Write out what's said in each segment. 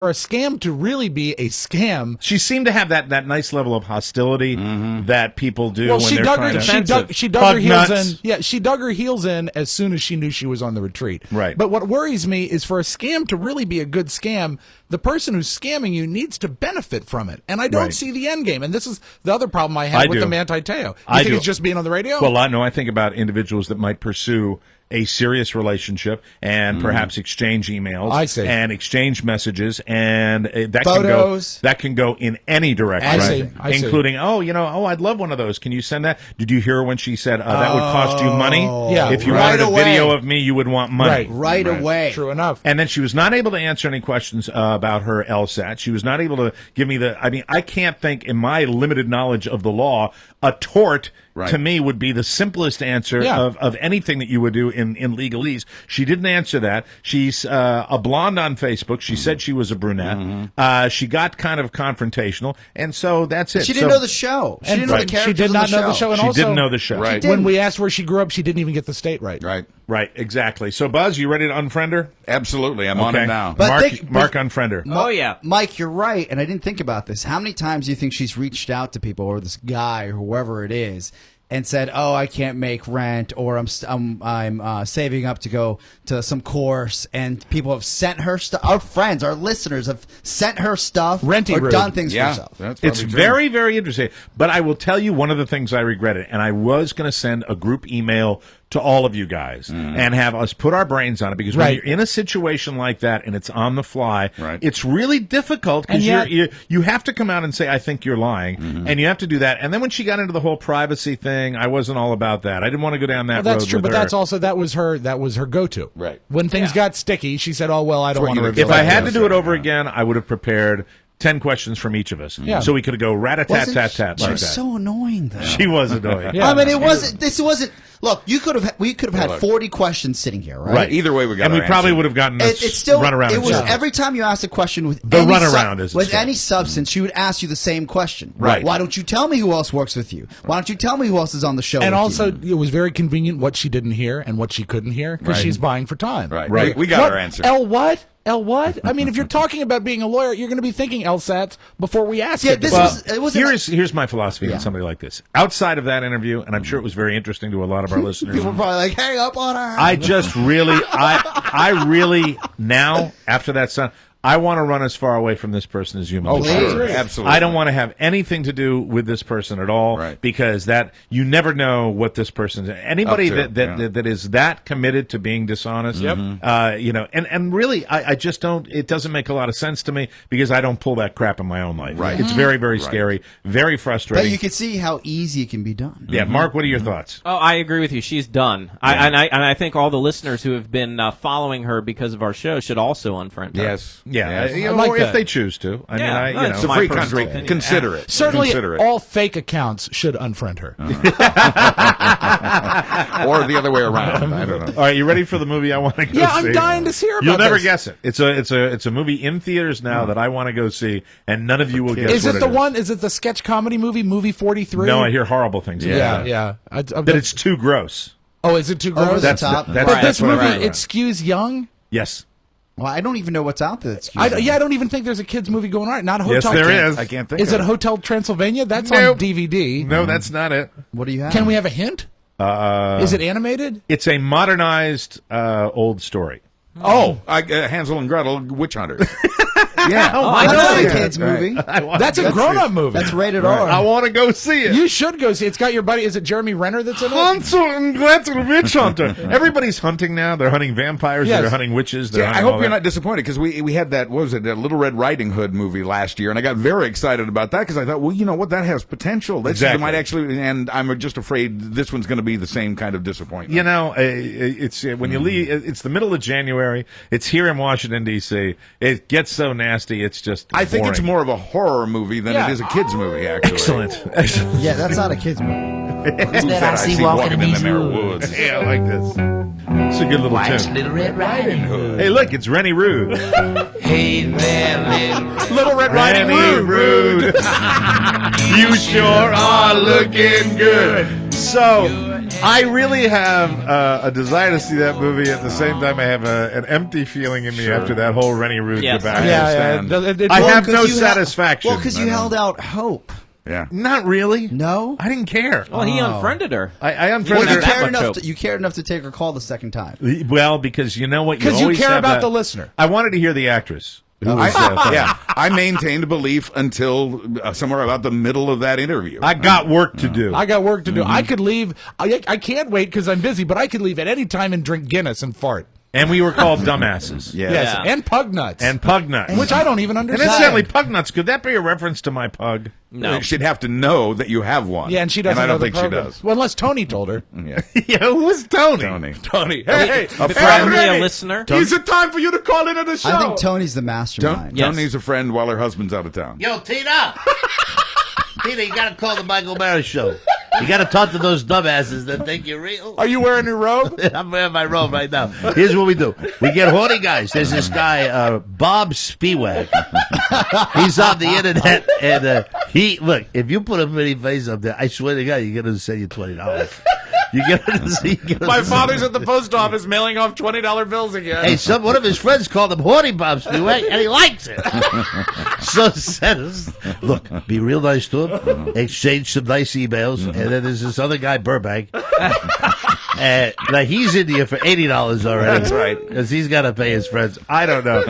For a scam to really be a scam, she seemed to have that nice level of hostility that people do when they're trying to. She dug her heels in. Yeah, she dug her heels in as soon as she knew she was on the retreat. Right. But what worries me is for a scam to really be a good scam, the person who's scamming you needs to benefit from it. And I don't see the end game. And this is the other problem I have with the Manti Te'o. You think it's just being on the radio? Well, I think about individuals that might pursue a serious relationship and perhaps exchange emails and exchange messages, and that can go in any direction, including I'd love one of those. Can you send that? Did you hear when she said that would cost you money? Yeah, if you wanted a video of me, you would want money. Right away. True enough. And then she was not able to answer any questions about her LSAT. She was not able to give me I can't think, in my limited knowledge of the law, a tort to me would be the simplest answer of anything that you would do in legalese. She didn't answer that. She's a blonde on Facebook. She said she was a brunette. She got kind of confrontational, and so that's it. She didn't know the show. She didn't know the characters. She did not know the show. And she didn't know the show. Right. When we asked where she grew up, she didn't even get the state right. Right, exactly. So, Buzz, you ready to unfriend her? Absolutely. I'm on it now. Mark unfriend her. Oh, yeah. Mike, you're right, and I didn't think about this. How many times do you think she's reached out to people, or this guy, or whoever it is, and said, "Oh, I can't make rent," or "I'm saving up to go to some course," and people have sent her stuff. Our friends, our listeners, have sent her stuff or done things for herself. It's very, very interesting. But I will tell you one of the things I regretted, and I was going to send a group email to all of you guys and have us put our brains on it, because when you're in a situation like that and it's on the fly, it's really difficult, because you have to come out and say, "I think you're lying," and you have to do that. And then when she got into the whole privacy thing, I wasn't all about that. I didn't want to go down that road. That's true, but her. that's also that was her go-to. Right. When things got sticky, she said, "Oh well, I don't want to reveal." If I had to do it over again, I would have prepared 10 questions from each of us. So we could go rat-a-tat-tat-tat like that. She was so annoying, though. She was annoying. I mean, this wasn't. Look, we could have had 40 questions sitting here, right? Either way, we got. And we probably would have gotten it's still run around. It was every time you asked a question with any substance, she would ask you the same question. Right. Why don't you tell me who else works with you? Why don't you tell me who else is on the show? And also, it was very convenient what she didn't hear and what she couldn't hear, because she's buying for time. Right. We got our answer. What? What? I mean, if you're talking about being a lawyer, you're going to be thinking LSATs before we ask it. Here's my philosophy on somebody like this. Outside of that interview, and I'm sure it was very interesting to a lot of our listeners. People were probably like, hang up on her. I just really, I really, now, after that son, I want to run as far away from this person as humanly possible. Sure. Absolutely. I don't want to have anything to do with this person at all, because that you never know what this person is. Anybody that is that committed to being dishonest, and really, I just don't. It doesn't make a lot of sense to me, because I don't pull that crap in my own life. Right. It's very, very scary, very frustrating. But you can see how easy it can be done. Yeah, Mark, what are your thoughts? Oh, I agree with you. She's done. I think all the listeners who have been following her because of our show should also unfriend her. Yes. Yeah, yes. or if they choose to. I mean, it's a free country. Consider it. Certainly, all fake accounts should unfriend her. Or the other way around. I don't know. All right, you ready for the movie I want to go see? Yeah, I'm dying to hear about You'll never this. guess it. It's a movie in theaters now that I want to go see, and none of you will guess Is what it the one? Is it the sketch comedy movie 43? No, I hear horrible things about it. Yeah. That it's too gross. Oh, is it too gross? Over the top. But this movie, it skews young. Yes. Well, I don't even know what's out there. I don't even think there's a kids movie going on. Not Hotel. Yes, there is. I can't think. Is it Hotel Transylvania? That's on DVD. No, that's not it. What do you have? Can we have a hint? Is it animated? It's a modernized old story. Oh, Hansel and Gretel, Witch Hunters. Yeah, I know that's it. a kids movie. That's a grown-up movie. That's rated R. I want to go see it. You should go see it. It's got your buddy. Is it Jeremy Renner that's in it? Hansel and Gretel, Witch Hunter. Everybody's hunting now. They're hunting vampires. Yes. They're hunting witches. I hope you're not disappointed, because we had that, what was it, that Little Red Riding Hood movie last year, and I got very excited about that, because I thought, well, you know what, that has potential. Exactly. Might actually, and I'm just afraid this one's going to be the same kind of disappointment. You know, it's when you leave. It's the middle of January. It's here in Washington D.C. It gets so nasty. It's just. I think it's more of a horror movie than it is a kids movie. Actually, excellent. Yeah, that's not a kids movie. that I see walking in the woods. Yeah, I like this. It's a good little tune. Little Red Riding Hood. Hey, look, it's Rennie Rude. Hey there, Little Red Riding Rude. You sure are looking good. So, I really have a desire to see that movie. At the same time, I have an empty feeling in me after that whole Rennie Rude debacle. I have no satisfaction. Well, because you held out hope. Yeah. Not really. No? I didn't care. Well, he unfriended her. I unfriended her. You cared enough to take her call the second time. Well, because you know what? Because you care about the listener. I wanted to hear the actress. I maintained a belief until somewhere about the middle of that interview. I got work to do. I could leave. I can't wait because I'm busy, but I could leave at any time and drink Guinness and fart. And we were called dumbasses. Yes, and pug nuts. Which I don't even understand. And incidentally, pug nuts, could that be a reference to my pug? No. She'd have to know that you have one. Yeah, and she doesn't I don't know think the program. she does. Well, unless Tony told her. Yeah. Who was Tony? Tony. Hey, Probably a listener. Is it time for you to call into the show? I think Tony's the mastermind. Tony's a friend while her husband's out of town. Yo, Tina! Tina, you gotta call the Michael Mara show. You gotta talk to those dumbasses that think you're real. Are you wearing your robe? I'm wearing my robe right now. Here's what we do. We get horny guys. There's this guy, Bob Spiewak. He's on the internet, and look, if you put a pretty face up there, I swear to God, you're gonna send you $20. You get My father's at the post office mailing off $20 bills again. Hey, one of his friends called him Horny Bob Spiewak, and he likes it. So says, look, be real nice to him, exchange some nice emails, and then there's this other guy, Burbank. Now he's in here for $80 already. That's right. Because he's got to pay his friends. I don't know.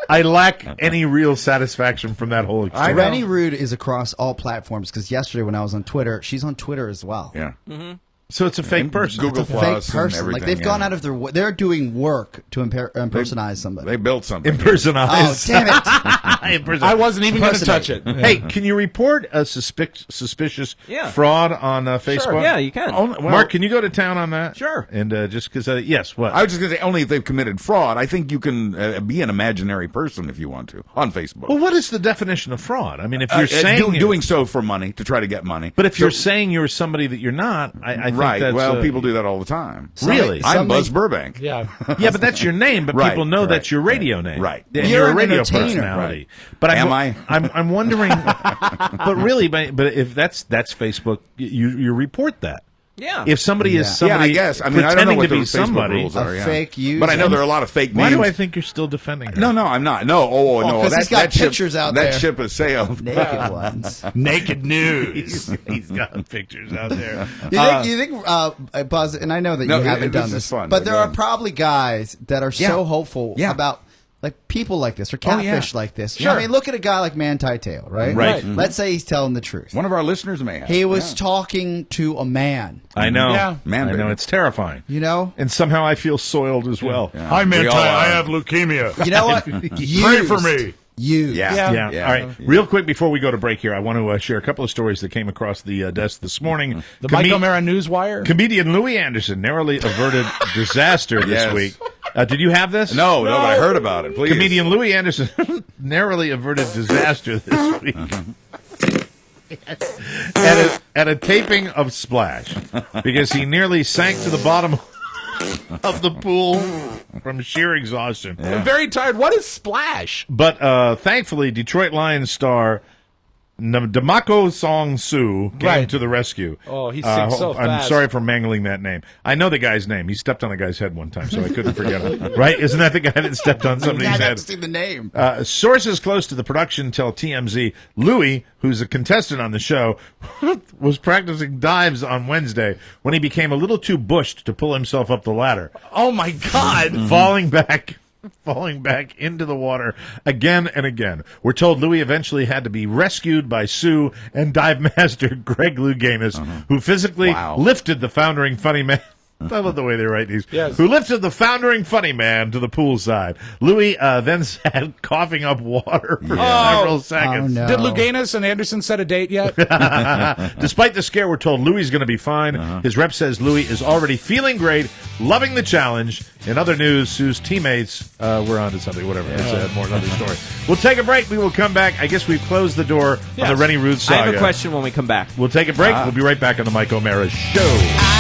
I lack any real satisfaction from that whole exchange. Rennie Rude is across all platforms because yesterday when I was on Twitter, she's on Twitter as well. Yeah. Mm-hmm. So it's a fake person. Google It's a fake person. Like they've gone out of their way. They're doing work to impersonate somebody. They built something. Impersonate. Oh, damn it. I wasn't even going to touch it. Hey, can you report a suspicious fraud on Facebook? Sure, yeah, you can. Mark, can you go to town on that? Sure. And just because, yes, what? I was just going to say, only if they've committed fraud. I think you can be an imaginary person if you want to on Facebook. Well, what is the definition of fraud? I mean, if you're saying doing so for money, to try to get money. But if you're saying you're somebody that you're not, I think that's... Well, people do that all the time. Really? I'm Buzz Burbank. Yeah. Yeah, but that's your name, but people know that's your radio name. Right. And You're a an radio entertainer. personality. But Am I? I'm wondering, but really, but if that's Facebook, you report that. Yeah. If somebody is somebody, I guess. I mean, I don't know what the Facebook rules are. Fake user. But I know there are a lot of fake names. Why do I think you're still defending her? No, I'm not. No, no. Because he's got pictures out there. That ship has sailed. Naked ones. Naked news. He's got pictures out there. You think, Buzz, and I know that you haven't done this, fun, but there are probably guys that are so hopeful about like people like this or catfish like this. You know what I mean, look at a guy like Manti Te'o, right? Right. Mm-hmm. Let's say he's telling the truth. One of our listeners may have. He was talking to a man. I know. Yeah. Man, I know. It's terrifying. You know? And somehow I feel soiled as well. Yeah. Hi, Manti. I have leukemia. You know what? Pray for me. Yeah. All right. Real quick before we go to break here, I want to share a couple of stories that came across the desk this morning. The Michael Mara Newswire. Comedian Louis Anderson narrowly averted disaster this week. Did you have this? No, but I heard about it. Please. Comedian Louis Anderson narrowly averted disaster this week. at a taping of Splash, because he nearly sank to the bottom of the pool from sheer exhaustion. I'm very tired. What is Splash? But thankfully, Detroit Lions star Damako Song Soo came to the rescue. Oh, he sings so fast. I'm sorry for mangling that name. I know the guy's name. He stepped on a guy's head one time, so I couldn't forget him. Right? Isn't that the guy that stepped on somebody's head? I have to see the name. Sources close to the production tell TMZ Louis, who's a contestant on the show, was practicing dives on Wednesday when he became a little too bushed to pull himself up the ladder. Oh, my God. Falling back into the water again and again. We're told Louis eventually had to be rescued by Sue and dive master Greg Louganis, who physically lifted the foundering funny man. I love the way they write these. Yes. Who lifted the foundering funny man to the poolside. Louis then sat coughing up water for several seconds. Oh, no. Did Louganis and Anderson set a date yet? Despite the scare, we're told Louis is going to be fine. His rep says Louis is already feeling great, loving the challenge. In other news, Sue's teammates were on to something, whatever. It's more another story. We'll take a break. We will come back. I guess we've closed the door on the Rennie Rude saga. I have a question when we come back. We'll take a break. We'll be right back on the Mike O'Mara Show.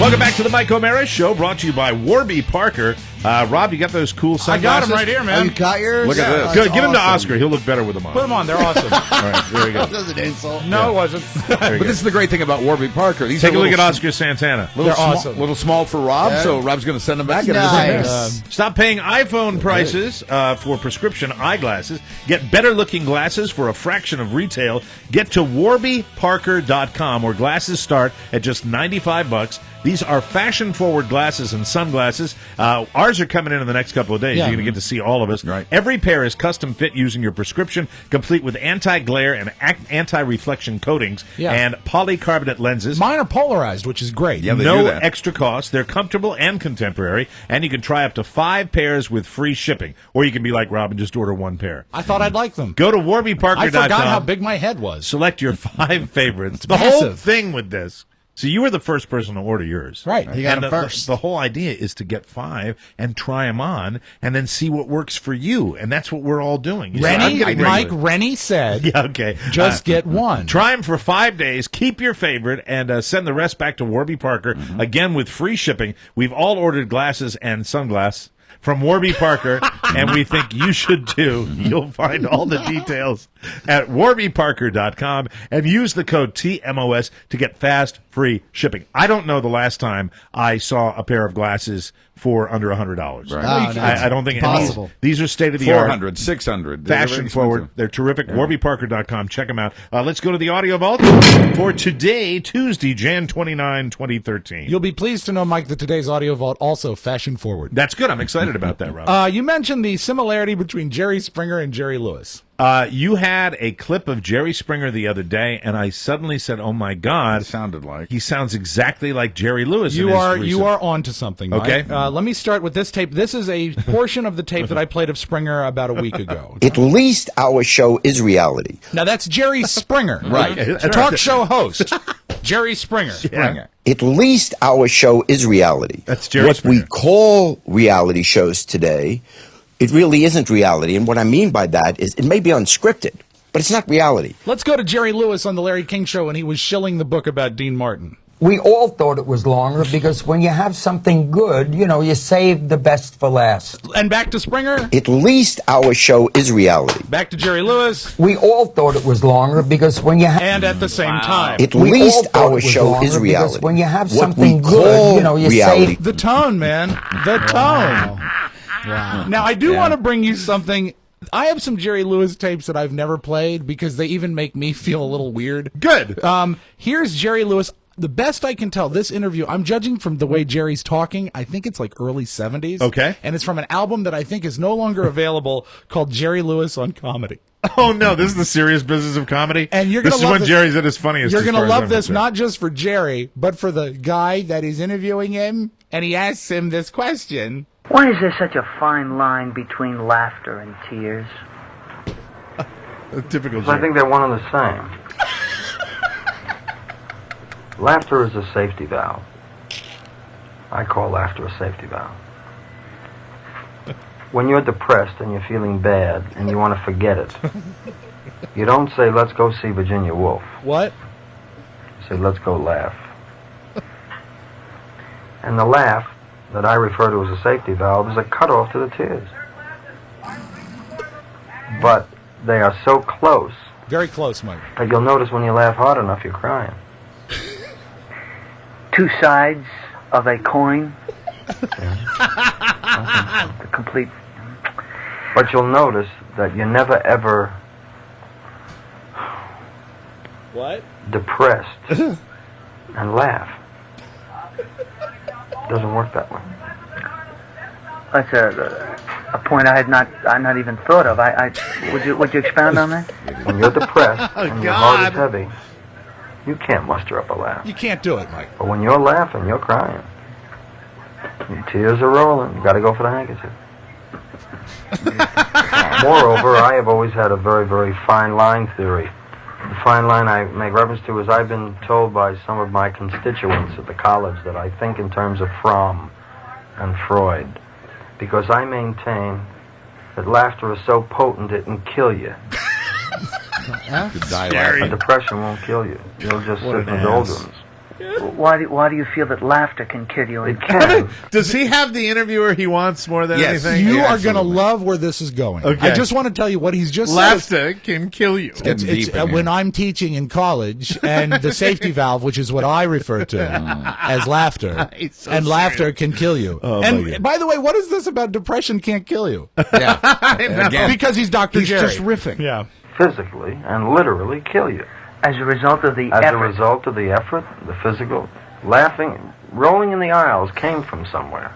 Welcome Welcome back to the Mike O'Mara Show, brought to you by Warby Parker. Rob, you got those cool sunglasses? I got them right here, man. Oh, you got yours? Look at this. Good. Give them to Oscar. He'll look better with them on. Put them on. They're awesome. All right, there we go. That was an insult. No, it wasn't. But this is the great thing about Warby Parker. These Take are a look at little Oscar Santana. They're awesome. little small for Rob, so Rob's going to send them back. Nice. Stop paying iPhone prices for prescription eyeglasses. Get better-looking glasses for a fraction of retail. Get to warbyparker.com, where glasses start at just $95. These are fashion-forward glasses and sunglasses. Ours are coming in the next couple of days. Yeah. You're going to get to see all of us. Right. Every pair is custom-fit using your prescription, complete with anti-glare and anti-reflection coatings and polycarbonate lenses. Mine are polarized, which is great. Yeah, they No do that. extra cost. They're comfortable and contemporary, and you can try up to 5 pairs with free shipping. Or you can be like Rob and just order 1 pair. I thought I'd like them. Go to warbyparker.com. I forgot how big my head was. Select your 5 favorites. The massive. whole thing with this. So you were the first person to order yours. Right. You got And them first. The whole idea is to get 5 and try them on and then see what works for you. And that's what we're all doing. You say, I'm Rennie, getting Mike regular. Rennie said, Yeah, okay. just get one. Try them for 5 days. Keep your favorite and send the rest back to Warby Parker, again with free shipping. We've all ordered glasses and sunglasses from Warby Parker, and we think you should too. You'll find all the details at warbyparker.com and use the code TMOS to get fast, free shipping. I don't know the last time I saw a pair of glasses for under $100. Right. Oh, no, I don't think possible. these are state-of-the-art. 400, 600. Fashion forward. They're terrific. Yeah. warbyparker.com. Check them out. Let's go to the audio vault for today, Tuesday, Jan 29, 2013. You'll be pleased to know, Mike, that today's audio vault also fashion forward. That's good. I'm excited about that, Rob. You mentioned the similarity between Jerry Springer and Jerry Lewis. You had a clip of Jerry Springer the other day, and I suddenly said, "Oh my God!" It sounded like he sounds exactly like Jerry Lewis. You are onto something, Mike. Okay. Let me start with this tape. This is a portion of the tape that I played of Springer about a week ago. At least our show is reality. Now that's Jerry Springer, Right. A talk show host, Jerry Springer. At least our show is reality. That's Jerry What Springer. we call reality shows today, it really isn't reality. And what I mean by that is it may be unscripted, but it's not reality. Let's go to Jerry Lewis on the Larry King Show, and he was shilling the book about Dean Martin. We all thought it was longer because when you have something good, you save the best for last. And back to Springer. At least our show is reality. Back to Jerry Lewis. We all thought it was longer because when you have... And at the same time. At We all least thought it our was show longer is because reality. when you have What something we good, call you reality. The tone, man. The tone. Wow. Now, I do want to bring you something. I have some Jerry Lewis tapes that I've never played because they even make me feel a little weird. Good. Here's Jerry Lewis. The best I can tell, this interview, I'm judging from the way Jerry's talking. I think it's like early 70s. Okay. And it's from an album that I think is no longer available called Jerry Lewis on Comedy. Oh no, this is the serious business of comedy. And you're gonna this is love when this. Jerry's at his funniest. You're going going to to love this, not just for Jerry, but for the guy that is interviewing him. And he asks him this question. Why is there such a fine line between laughter and tears? Typical I Jerry. think they're one and the same. Laughter is a safety valve. I call laughter a safety valve. When you're depressed and you're feeling bad and you want to forget it, you don't say, let's go see Virginia Woolf. What? You say, let's go laugh. And the laugh that I refer to as a safety valve is a cutoff to the tears. But they are so close Very close, Mike. that you'll notice when you laugh hard enough, you're crying. Two sides of a coin. The complete. But you'll notice that you're never ever What? depressed and laugh. Doesn't work that way. That's a point I had not even thought of. Would you expound on that? When you're depressed and your heart is heavy, you can't muster up a laugh. You can't do it, Mike. But when you're laughing, you're crying. Your tears are rolling. You got to go for the handkerchief. Moreover, I have always had a very, very fine line theory. The fine line I make reference to is I've been told by some of my constituents at the college that I think in terms of Fromm and Freud, because I maintain that laughter is so potent it can kill you. Could die Scary. A depression won't kill you. You'll just What sit in an the ass. doldrums. Why do you feel that laughter can kill you? It can. Does he have the interviewer he wants more than anything? You are going to love where this is going. Okay. I just want to tell you what he's just laughter can kill you. When I'm teaching in college, and the safety valve, which is what I refer to as laughter, and laughter can kill you. And by the way, what is this about depression can't kill you? Again, because he's Dr. Jerry. He's just riffing. Yeah. Physically and literally kill you. As a result of the effort, the physical, laughing, rolling in the aisles came from somewhere.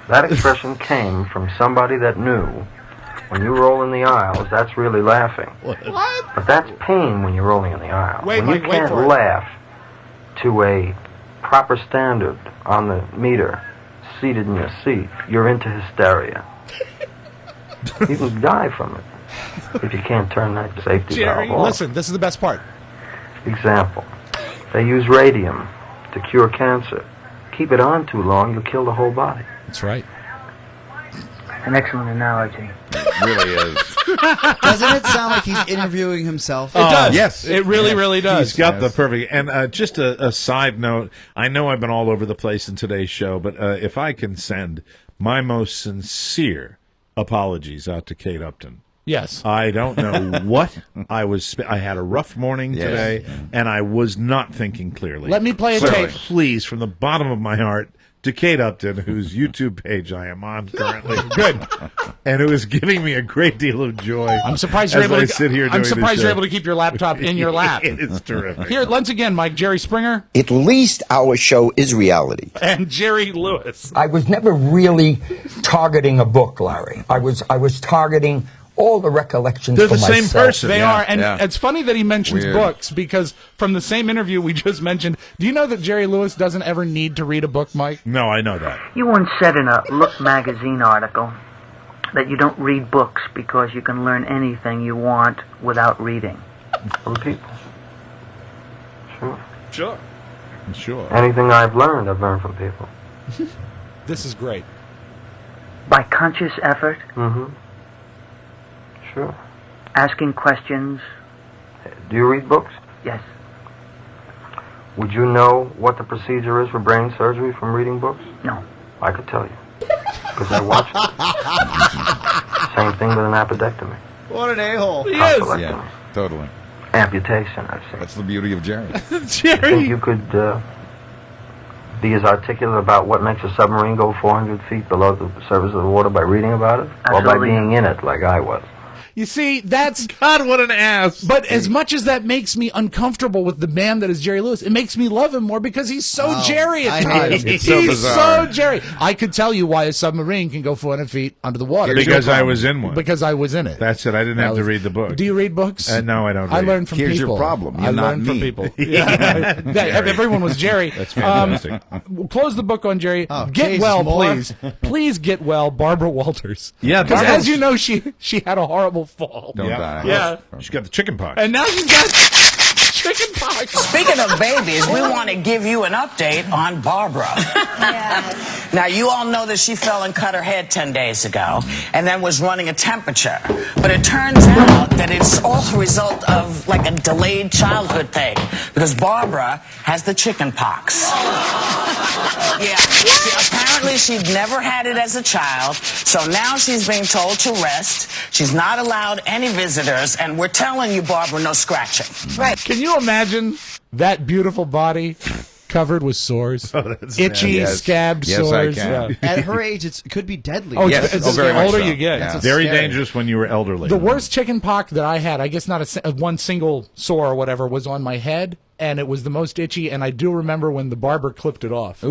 That expression came from somebody that knew when you roll in the aisles, that's really laughing. What? But that's pain when you're rolling in the aisle. When you can't laugh to a proper standard on the meter, seated in your seat, you're into hysteria. You can die from it. If you can't turn that safety valve off. Listen, this is the best part. Example. They use radium to cure cancer. Keep it on too long, you'll kill the whole body. That's right. An excellent analogy. It really is. Doesn't it sound like he's interviewing himself? It does. Yes. It really does. He's got the perfect. And just a side note, I know I've been all over the place in today's show, but if I can send my most sincere apologies out to Kate Upton. Yes. I don't know what I was. I had a rough morning today, and I was not thinking clearly. Let me play a tape. Please, from the bottom of my heart, to Kate Upton, whose YouTube page I am on currently. Good. And it was giving me a great deal of joy. I'm surprised you're able to sit here. I'm surprised you're able to keep your laptop in your lap. It's terrific. Here, once again, Mike, Jerry Springer. At least our show is reality. And Jerry Lewis. I was never really targeting a book, Larry. I was targeting all the recollections They're for the myself. same person. They are, and it's funny that he mentions Weird. books, because from the same interview we just mentioned, do you know that Jerry Lewis doesn't ever need to read a book, Mike? No, I know that. You once said in a Look magazine article that you don't read books because you can learn anything you want without reading. From people. Sure. Anything I've learned from people. This is great. By conscious effort, Mm-hmm. Sure. asking questions. Do you read books? Yes. Would you know what the procedure is for brain surgery from reading books? No. I could tell you. Because I watched it. Same thing with an appendectomy. What an a-hole. He is. Yeah, totally. Amputation, I've seen. That's the beauty of Jerry. I think you could be as articulate about what makes a submarine go 400 feet below the surface of the water by reading about it? Absolutely. Or by being in it like I was? You see, that's... God, what an ass. But as much as that makes me uncomfortable with the man that is Jerry Lewis, it makes me love him more because he's so Jerry at times. It's so bizarre. So Jerry. I could tell you why a submarine can go 400 feet under the water. Because I was in one. Because I was in it. That's it. I didn't have to read the book. Do you read books? No, I don't read. I learned from Here's people. your problem. I You're not learned from me. people. Yeah. Everyone was Jerry. That's fantastic. We'll close the book on Jerry. Oh, Get geez, well, more? please. Please get well, Barbara Walters. Yeah, Because Barbara- as you know, she had a horrible fall. Don't die. Yeah. She's got the chicken pox. And now she's got chicken pox. Speaking of babies, we want to give you an update on Barbara. Now, you all know that she fell and cut her head 10 days ago and then was running a temperature. But it turns out that it's all the result of like a delayed childhood thing because Barbara has the chicken pox. Yeah. Apparently, she'd never had it as a child, so now she's being told to rest. She's not allowed any visitors, and we're telling you, Barbara, no scratching. Right. Can you imagine that beautiful body covered with sores? Itchy, scabbed sores. I can. At her age, it could be deadly. Oh, Yes. it's very the much older so. you get. Yeah. It's Very scary. dangerous when you were elderly. The worst chicken pox that I had, I guess not one single sore or whatever, was on my head, and it was the most itchy, and I do remember when the barber clipped it off. Oh,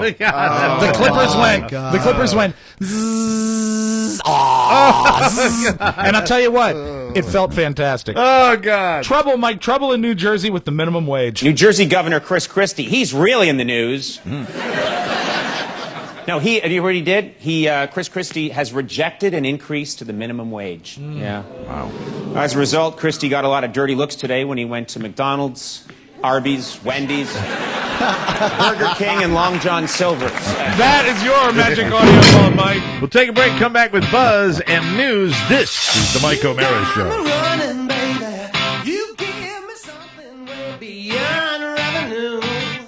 The clippers went. God. The clippers went. Zzz, zzz. And I'll tell you what, it felt fantastic. Oh, God. Trouble, Mike. Trouble in New Jersey with the minimum wage. New Jersey Governor Chris Christie, he's really in the news. No, have you heard what he did? Chris Christie has rejected an increase to the minimum wage. Yeah. Wow. As a result, Christie got a lot of dirty looks today when he went to McDonald's, Arby's, Wendy's, Burger King, and Long John Silver's. That is your magic audio phone, Mike. We'll take a break, come back with Buzz and news. This is the Mike O'Mara Show.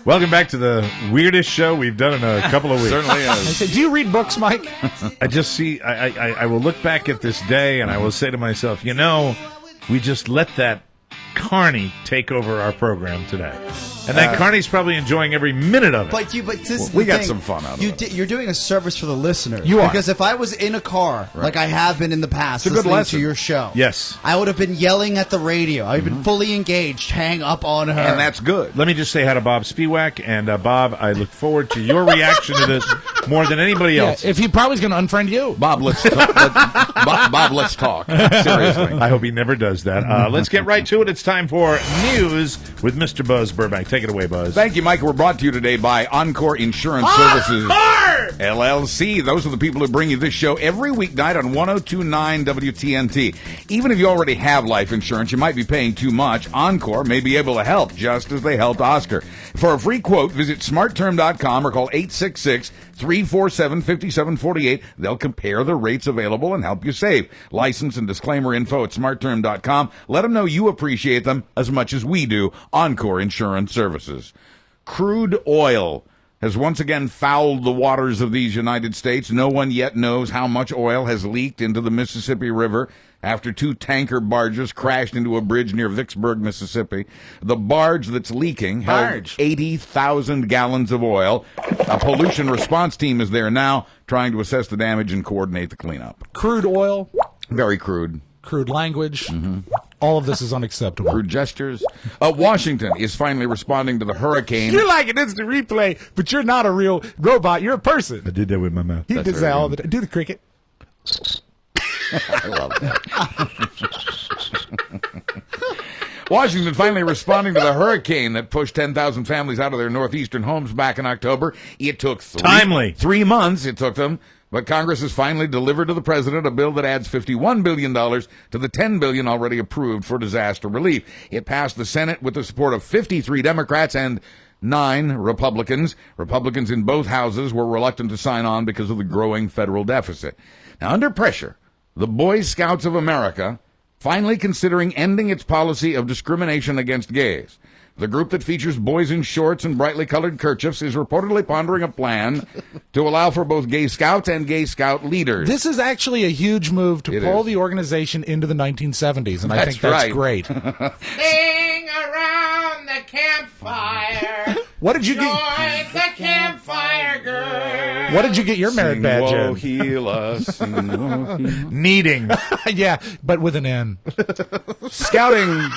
Welcome back to the weirdest show we've done in a couple of weeks. Certainly is. I said, do you read books, Mike? I just see, I will look back at this day and I will say to myself, we just let that carny take over our program today. And that carny's probably enjoying every minute of it. But this we got some fun out of it. You're doing a service for the listeners. You are. Because if I was in a car, like I have been in the past, it's a good listening to your show, yes, I would have been yelling at the radio. I've been fully engaged. Hang up on her. And that's good. Let me just say hi to Bob Spiewak. And Bob, I look forward to your reaction to this more than anybody else. If he probably is going to unfriend you. Bob, let's talk. Bob, let's talk. Seriously. I hope he never does that. Let's get right to it. It's time for news with Mr. Buzz Burbank. Take it away, Buzz. Thank you, Mike. We're brought to you today by Encore Insurance Services, LLC. Those are the people who bring you this show every weeknight on 102.9 WTNT. Even if you already have life insurance, you might be paying too much. Encore may be able to help, just as they helped Oscar. For a free quote, visit smartterm.com or call 866-347-5748. They'll compare the rates available and help you save. License and disclaimer info at smartterm.com. Let them know you appreciate them as much as we do. Encore Insurance Services. Crude oil has once again fouled the waters of these United States. No one yet knows how much oil has leaked into the Mississippi River after 2 tanker barges crashed into a bridge near Vicksburg, Mississippi. The barge that's leaking held 80,000 gallons of oil. A pollution response team is there now trying to assess the damage and coordinate the cleanup. Crude oil. Very crude. Crude language. All of this is unacceptable. Crude gestures. Washington is finally responding to the hurricane. You're like an instant replay, but you're not a real robot. You're a person. I did that with my mouth. He does that all the time. Do the cricket. I love that. Washington finally responding to the hurricane that pushed 10,000 families out of their northeastern homes back in October. It took 3 months. It took them. But Congress has finally delivered to the president a bill that adds $51 billion to the $10 billion already approved for disaster relief. It passed the Senate with the support of 53 Democrats and 9 Republicans. Republicans in both houses were reluctant to sign on because of the growing federal deficit. Now, under pressure, the Boy Scouts of America finally considering ending its policy of discrimination against gays. The group that features boys in shorts and brightly colored kerchiefs is reportedly pondering a plan to allow for both gay scouts and gay scout leaders. This is actually a huge move to pull the organization into the 1970s, and I think that's great. Sing around the campfire. What did you get? Join the campfire, girl. What did you get your merit badge in? Heal us. Kneading. Yeah, but with an N. Scouting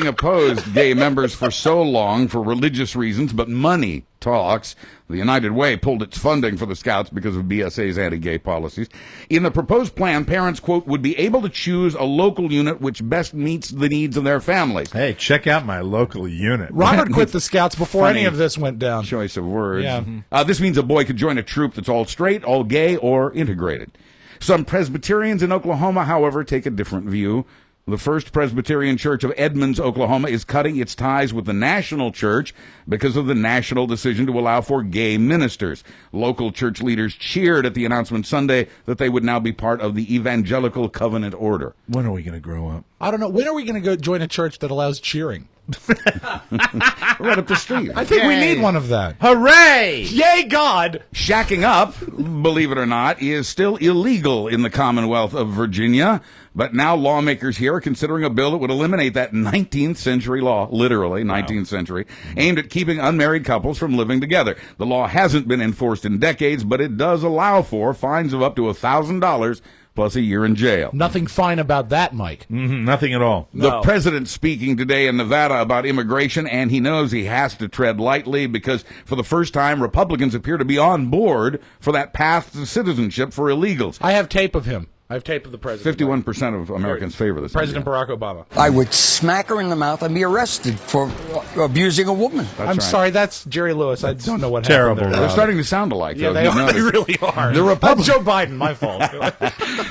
opposed gay members for so long for religious reasons, but money talks. The United Way pulled its funding for the Scouts because of BSA's anti-gay policies. In the proposed plan, parents, quote, would be able to choose a local unit which best meets the needs of their families. Hey, check out my local unit. Robert quit the Scouts before any of this went down. Choice of words. Yeah. This means a boy could join a troop that's all straight, all gay, or integrated. Some Presbyterians in Oklahoma, however, take a different view. The First Presbyterian Church of Edmonds, Oklahoma, is cutting its ties with the national church because of the national decision to allow for gay ministers. Local church leaders cheered at the announcement Sunday that they would now be part of the Evangelical Covenant Order. When are we going to grow up? I don't know. When are we going to go join a church that allows cheering? Right up the street. I think we need one of that. Hooray! Yay, God! Shacking up, believe it or not, is still illegal in the Commonwealth of Virginia. But now lawmakers here are considering a bill that would eliminate that 19th century law, literally 19th century, aimed at keeping unmarried couples from living together. The law hasn't been enforced in decades, but it does allow for fines of up to $1,000 plus a year in jail. Nothing fine about that, Mike. Nothing at all. The president speaking today in Nevada about immigration, and he knows he has to tread lightly because for the first time, Republicans appear to be on board for that path to citizenship for illegals. I have tape of him. I have tape of the president. 51% of Americans favor this. President Barack Obama. I would smack her in the mouth and be arrested for abusing a woman. I'm sorry, that's Jerry Lewis. I don't know what terrible. happened there. They're starting to sound alike. Yeah, they really are. That's Joe Biden, my fault.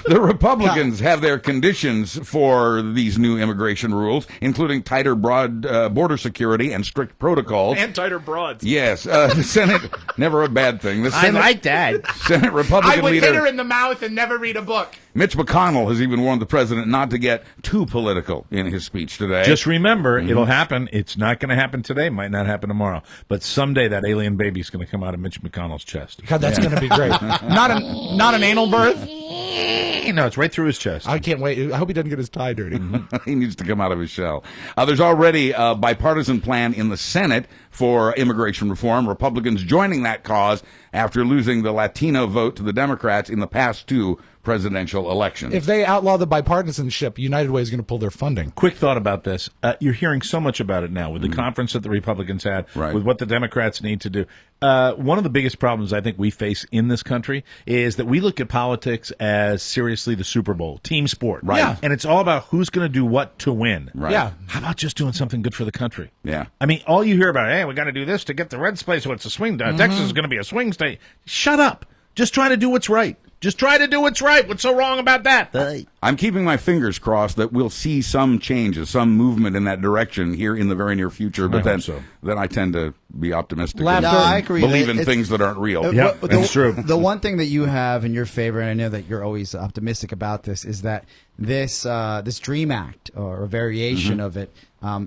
The Republicans have their conditions for these new immigration rules, including tighter border security and strict protocols. And tighter broads. Yes. The Senate, never a bad thing. The Senate, I like that. Senate Republican I would leader. hit her in the mouth and never read a book. Mitch McConnell has even warned the president not to get too political in his speech today. Just remember, it'll happen. It's not going to happen today. Might not happen tomorrow. But someday that alien baby's going to come out of Mitch McConnell's chest. God, that's going to be great. Not an anal birth? No, it's right through his chest. I can't wait. I hope he doesn't get his tie dirty. He needs to come out of his shell. There's already a bipartisan plan in the Senate for immigration reform. Republicans joining that cause after losing the Latino vote to the Democrats in the past 2 presidential elections. If they outlaw the bipartisanship, United Way is going to pull their funding. Quick thought about this. You're hearing so much about it now with the conference that the Republicans had, with what the Democrats need to do. One of the biggest problems I think we face in this country is that we look at politics as seriously the Super Bowl, team sport. Right. Yeah. And it's all about who's going to do what to win. Right. Yeah. How about just doing something good for the country? Yeah. I mean, all you hear about, hey, we got to do this to get the Reds play so it's a swing. Texas is going to be a swing state. Shut up. Just try to do what's right. Just try to do what's right. What's so wrong about that? I'm keeping my fingers crossed that we'll see some changes, some movement in that direction here in the very near future. But then I tend to be optimistic. No, I agree. Believe in things that aren't real. Yeah, that's true. The one thing that you have in your favor, and I know that you're always optimistic about this, is that this Dream Act, or a variation of it,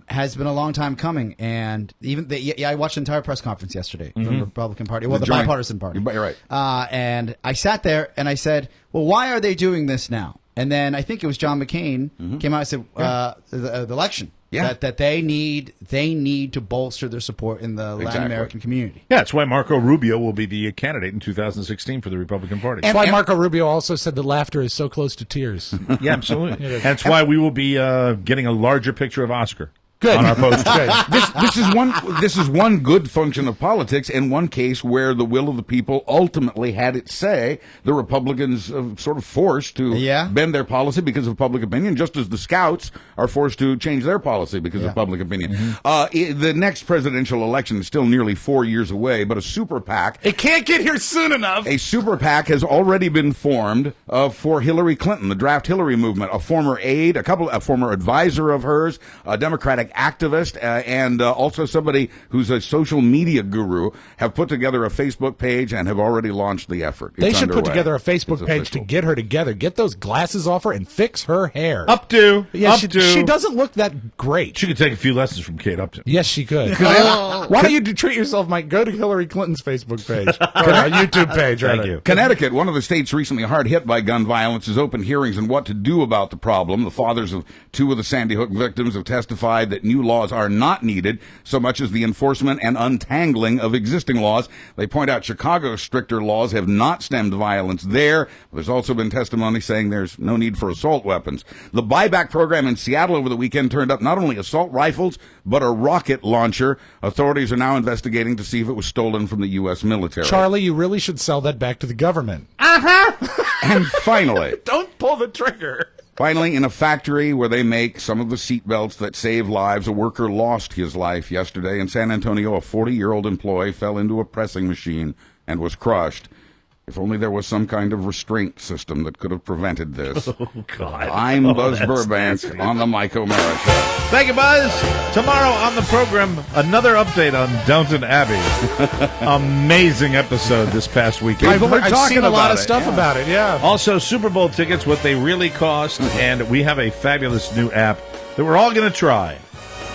has been a long time coming. And even I watched the entire press conference yesterday from the Republican Party, the bipartisan party. You're right. And I sat there and I said, well, why are they doing this now? And then I think it was John McCain came out and said the election. Yeah. That they need to bolster their support in the Latin American community. Yeah, that's why Marco Rubio will be the candidate in 2016 for the Republican Party. That's why Marco Rubio also said that laughter is so close to tears. Yeah, absolutely. That's why we will be getting a larger picture of Oscar. Good. On our poster. This is one good function of politics, and one case where the will of the people ultimately had its say. The Republicans sort of forced to bend their policy because of public opinion, just as the Scouts are forced to change their policy because of public opinion. The next presidential election is still nearly 4 years away, but a super PAC... It can't get here soon enough! A super PAC has already been formed for Hillary Clinton, the Draft Hillary movement. A former aide, a former advisor of hers, a Democratic activist, and also somebody who's a social media guru, have put together a Facebook page and have already launched the effort. They should put together a Facebook page to get her together, get those glasses off her, and fix her hair. Updo. She doesn't look that great. She could take a few lessons from Kate Upton. Yes, she could. Why don't you treat yourself, Mike? Go to Hillary Clinton's Facebook page, or YouTube page. Thank you. Connecticut, one of the states recently hard hit by gun violence, has opened hearings on what to do about the problem. The fathers of 2 of the Sandy Hook victims have testified that new laws are not needed so much as the enforcement and untangling of existing laws. They point out Chicago's stricter laws have not stemmed violence there. There's also been testimony saying there's no need for assault weapons. The buyback program in Seattle over the weekend turned up not only assault rifles, but a rocket launcher. Authorities are now investigating to see if it was stolen from the U.S. military. Charlie, you really should sell that back to the government. And finally... Don't pull the trigger. Finally, in a factory where they make some of the seatbelts that save lives, a worker lost his life yesterday. In San Antonio, a 40-year-old employee fell into a pressing machine and was crushed. If only there was some kind of restraint system that could have prevented this. Oh, God. I'm Buzz Burbank on the Mike O'Mara Show. Thank you, Buzz. Tomorrow on the program, another update on Downton Abbey. Amazing episode this past weekend. I've seen a lot of stuff about it, yeah. Also, Super Bowl tickets, what they really cost, and we have a fabulous new app that we're all going to try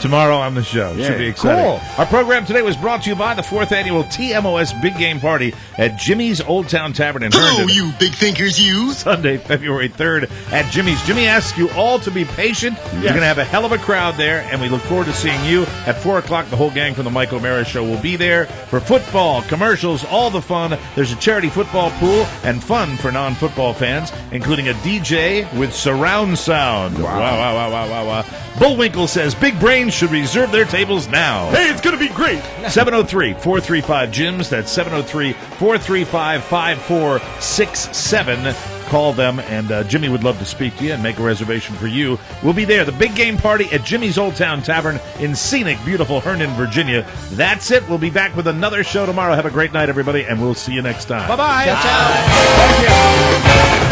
tomorrow on the show. Should be exciting. Cool. Our program today was brought to you by the 4th annual TMOS Big Game Party at Jimmy's Old Town Tavern in Herndon. Hello, you big thinkers, you. Sunday, February 3rd at Jimmy's. Jimmy asks you all to be patient. Yes. You're going to have a hell of a crowd there, and we look forward to seeing you at 4 o'clock. The whole gang from the Mike O'Mara Show will be there for football, commercials, all the fun. There's a charity football pool and fun for non-football fans, including a DJ with surround sound. Wow. Bullwinkle says big brains should reserve their tables now. Hey, it's going to be great. 703-435-JIMS. That's 703-435-5467. Call them, and Jimmy would love to speak to you and make a reservation for you. We'll be there. The Big Game Party at Jimmy's Old Town Tavern in scenic, beautiful Herndon, Virginia. That's it. We'll be back with another show tomorrow. Have a great night, everybody, and we'll see you next time. Bye-bye. Ciao. Thank you.